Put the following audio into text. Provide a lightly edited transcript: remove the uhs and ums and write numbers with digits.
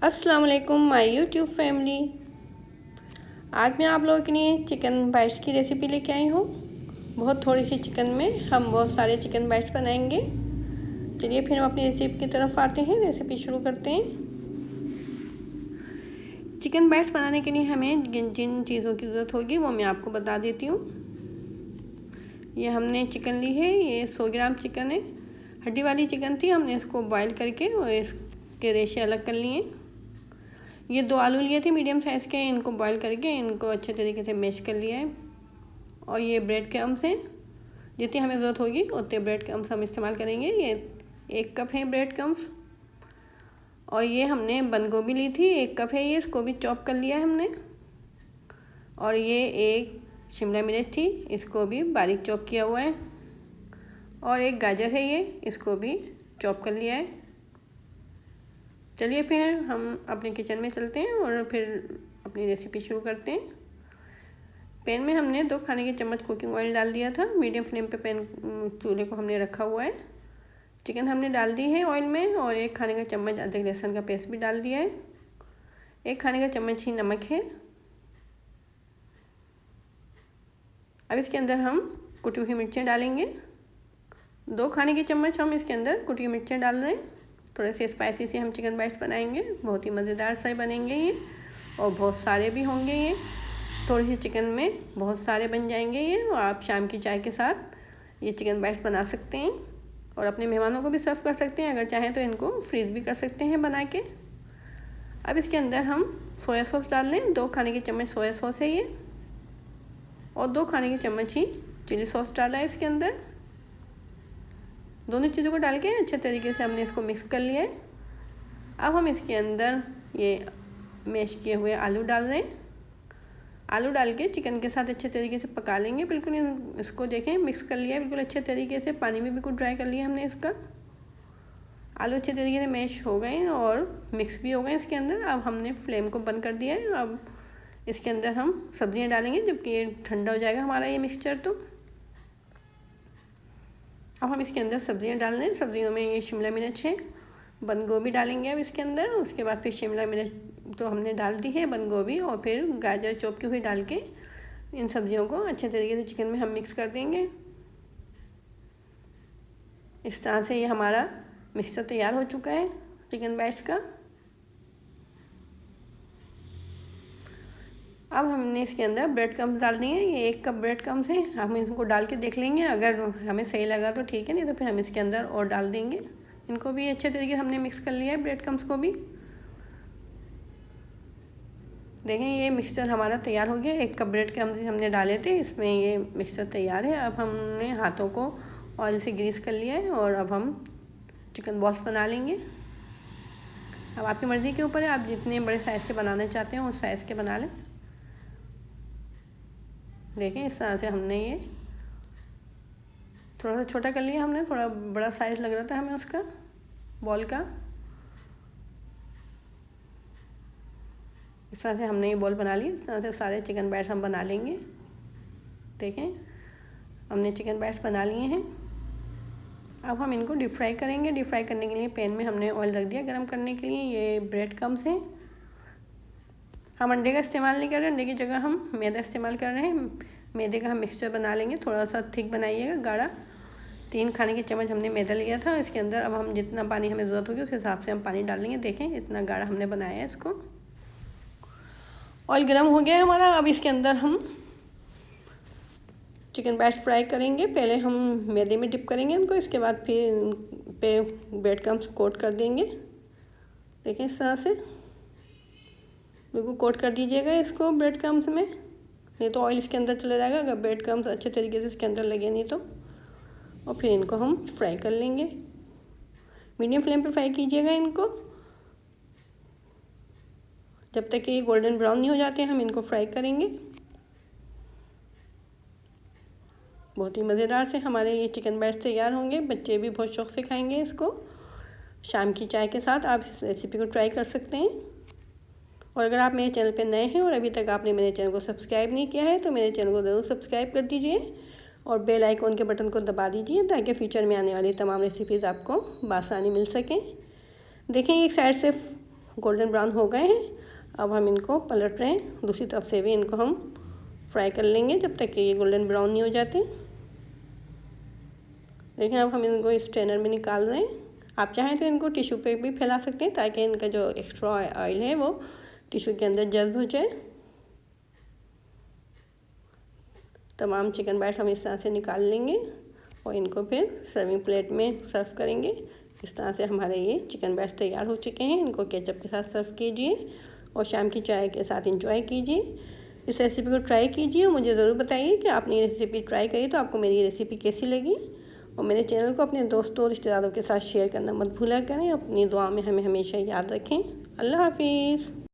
अस्सलाम वालेकुम my YouTube family. आज मैं आप लोगों के लिए चिकन बाइट्स की रेसिपी लेके आई हूँ। बहुत थोड़ी सी चिकन में हम बहुत सारे चिकन बाइट्स बनाएंगे। चलिए फिर हम अपनी रेसिपी की तरफ आते हैं, रेसिपी शुरू करते हैं। चिकन बाइट्स बनाने के लिए हमें जिन जिन चीज़ों की ज़रूरत होगी वो मैं आपको बता देती हूँ। ये हमने चिकन ली है, ये 100 ग्राम चिकन है। हड्डी वाली चिकन थी, हमने इसको बॉईल करके और इसके रेशे अलग कर लिए। ये 2 आलू लिए थे मीडियम साइज़ के, इनको बॉईल करके इनको अच्छे तरीके से मैश कर लिया है। और ये ब्रेड क्रम्स हैं, जितनी हमें ज़रूरत होगी उतने ब्रेड क्रम्स हम इस्तेमाल करेंगे। ये 1 कप है ब्रेड क्रम्स। और ये हमने बंद गोभी ली थी, 1 कप है ये, इसको भी चॉप कर लिया है हमने। और ये 1 शिमला मिर्च थी, इसको भी बारीक चॉप किया हुआ है। और 1 गाजर है ये, इसको भी चॉप कर लिया है। चलिए फिर हम अपने किचन में चलते हैं और फिर अपनी रेसिपी शुरू करते हैं। पैन में हमने 2 खाने के चम्मच कुकिंग ऑयल डाल दिया था। मीडियम फ्लेम पे पैन चूल्हे को हमने रखा हुआ है। चिकन हमने डाल दी है ऑयल में और 1 खाने का चम्मच अदरक लहसुन का पेस्ट भी डाल दिया है। 1 खाने का चम्मच ही नमक है। अब इसके अंदर हम कुटी हुई मिर्चें डालेंगे। 2 खाने के चम्मच हम इसके अंदर कुटी हुई मिर्चें डाल रहे हैं। थोड़े से स्पाइसी से हम चिकन बाइट्स बनाएंगे, बहुत ही मज़ेदार से बनेंगे ये और बहुत सारे भी होंगे। ये थोड़ी सी चिकन में बहुत सारे बन जाएंगे ये, और आप शाम की चाय के साथ ये चिकन बाइट्स बना सकते हैं और अपने मेहमानों को भी सर्व कर सकते हैं। अगर चाहें तो इनको फ्रीज़ भी कर सकते हैं बना के। अब इसके अंदर हम सोया सॉस डाल लें। 2 खाने के चम्मच सोया सॉस है ये, और 2 खाने के चम्मच ही चिली सॉस डाला है इसके अंदर। दोनों चीज़ों को डाल के अच्छे तरीके से हमने इसको मिक्स कर लिया है। अब हम इसके अंदर ये मैश किए हुए आलू डाल रहे हैं। आलू डाल के चिकन के साथ अच्छे तरीके से पका लेंगे। बिल्कुल इसको देखें, मिक्स कर लिया है बिल्कुल अच्छे तरीके से, पानी में बिल्कुल ड्राई कर लिया हमने इसका। आलू अच्छे तरीके से मैश हो गए और मिक्स भी हो गए इसके अंदर। अब हमने फ्लेम को बंद कर दिया है। अब इसके अंदर हम सब्जियां डालेंगे जबकि ये ठंडा हो जाएगा हमारा ये मिक्सचर। तो अब हम इसके अंदर सब्जियां डाल रहे हैं। सब्जियों में ये शिमला मिर्च है, बंद गोभी डालेंगे अब इसके अंदर। उसके बाद फिर शिमला मिर्च तो हमने डाल दी है, बंद गोभी और फिर गाजर चॉप की हुई डाल के इन सब्जियों को अच्छे तरीके से चिकन में हम मिक्स कर देंगे। इस तरह से ये हमारा मिक्सचर तैयार हो चुका है चिकन बाइट्स का। अब हमने इसके अंदर ब्रेड क्रम्स डाल दिए हैं। ये 1 कप ब्रेड क्रम्स है, हम इसको डाल के देख लेंगे। अगर हमें सही लगा तो ठीक है, नहीं तो फिर हम इसके अंदर और डाल देंगे। इनको भी अच्छे तरीके से हमने मिक्स कर लिया है ब्रेड क्रम्स को भी। देखें ये मिक्सचर हमारा तैयार हो गया। 1 कप ब्रेड क्रम्स हमने डाले थे, इसमें ये मिक्सचर तैयार है। अब हमने हाथों को ऑयल से ग्रीस कर लिया है और अब हम चिकन बॉल्स बना लेंगे। अब आपकी मर्ज़ी के ऊपर है, आप जितने बड़े साइज़ के बनाना चाहते हैं उस साइज़ के बना लें। देखें इस तरह से हमने ये थोड़ा सा छोटा कर लिया हमने, थोड़ा बड़ा साइज़ लग रहा था हमें उसका बॉल का। इस तरह से हमने ये बॉल बना ली। इस तरह से सारे चिकन बाइट्स हम बना लेंगे। देखें हमने चिकन बाइट्स बना लिए हैं। अब हम इनको डीप फ्राई करेंगे। डीप फ्राई करने के लिए पैन में हमने ऑयल रख दिया गर्म करने के लिए। ये ब्रेड क्रम्स हैं, हम अंडे का इस्तेमाल नहीं कर रहे, अंडे की जगह हम मैदा इस्तेमाल कर रहे हैं। मैदे का हम मिक्सचर बना लेंगे, थोड़ा सा थिक बनाइएगा गाढ़ा। 3 खाने के चम्मच हमने मैदा लिया था। इसके अंदर अब हम जितना पानी हमें ज़रूरत होगी उस हिसाब से हम पानी डाल लेंगे। देखें इतना गाढ़ा हमने बनाया है इसको। ऑयल गर्म हो गया है हमारा। अब इसके अंदर हम चिकन बाइट्स फ्राई करेंगे। पहले हम मैदे में डिप करेंगे इनको, इसके बाद फिर पे ब्रेड क्रम्स कोट कर देंगे। देखें इस तरह से बिल्कुल कोट कर दीजिएगा इसको ब्रेड क्रम्स में, नहीं तो ऑयल इसके अंदर चला जाएगा अगर ब्रेड क्रम्स अच्छे तरीके से इसके अंदर लगे नहीं तो। और फिर इनको हम फ्राई कर लेंगे। मीडियम फ्लेम पे फ्राई कीजिएगा इनको, जब तक कि ये गोल्डन ब्राउन नहीं हो जाते हम इनको फ्राई करेंगे। बहुत ही मज़ेदार से हमारे ये चिकन बाइट्स तैयार होंगे। बच्चे भी बहुत शौक़ से खाएंगे इसको। शाम की चाय के साथ आप इस रेसिपी को ट्राई कर सकते हैं। और अगर आप मेरे चैनल पर नए हैं और अभी तक आपने मेरे चैनल को सब्सक्राइब नहीं किया है तो मेरे चैनल को ज़रूर सब्सक्राइब कर दीजिए और बेल आइकॉन के बटन को दबा दीजिए ताकि फ्यूचर में आने वाली तमाम रेसिपीज़ आपको बआसानी मिल सकें। देखें एक साइड से गोल्डन ब्राउन हो गए हैं। अब हम इनको पलट रहे हैं, दूसरी तरफ से भी इनको हम फ्राई कर लेंगे जब तक कि ये गोल्डन ब्राउन नहीं हो जाते। देखिए अब हम इनको स्ट्रेनर में निकाल रहे हैं। आप चाहें तो इनको टिश्यू पे भी फैला सकते हैं ताकि इनका जो एक्स्ट्रा ऑयल है वो टिश्यू के अंदर जल्ब हो जाए। तमाम चिकन बाइट्स हम इस तरह से निकाल लेंगे और इनको फिर सर्विंग प्लेट में सर्व करेंगे। इस तरह से हमारे ये चिकन बाइट्स तैयार हो चुके हैं। इनको केचप के साथ सर्व कीजिए और शाम की चाय के साथ एंजॉय कीजिए। इस रेसिपी को ट्राई कीजिए और मुझे ज़रूर बताइए कि आपने ये रेसिपी ट्राई करी तो आपको मेरी ये रेसिपी कैसी लगी। और मेरे चैनल को अपने दोस्तों और रिश्तेदारों के साथ शेयर करना मत भूला करें। अपनी दुआ में हमें हमेशा याद रखें। अल्लाह हाफिज़।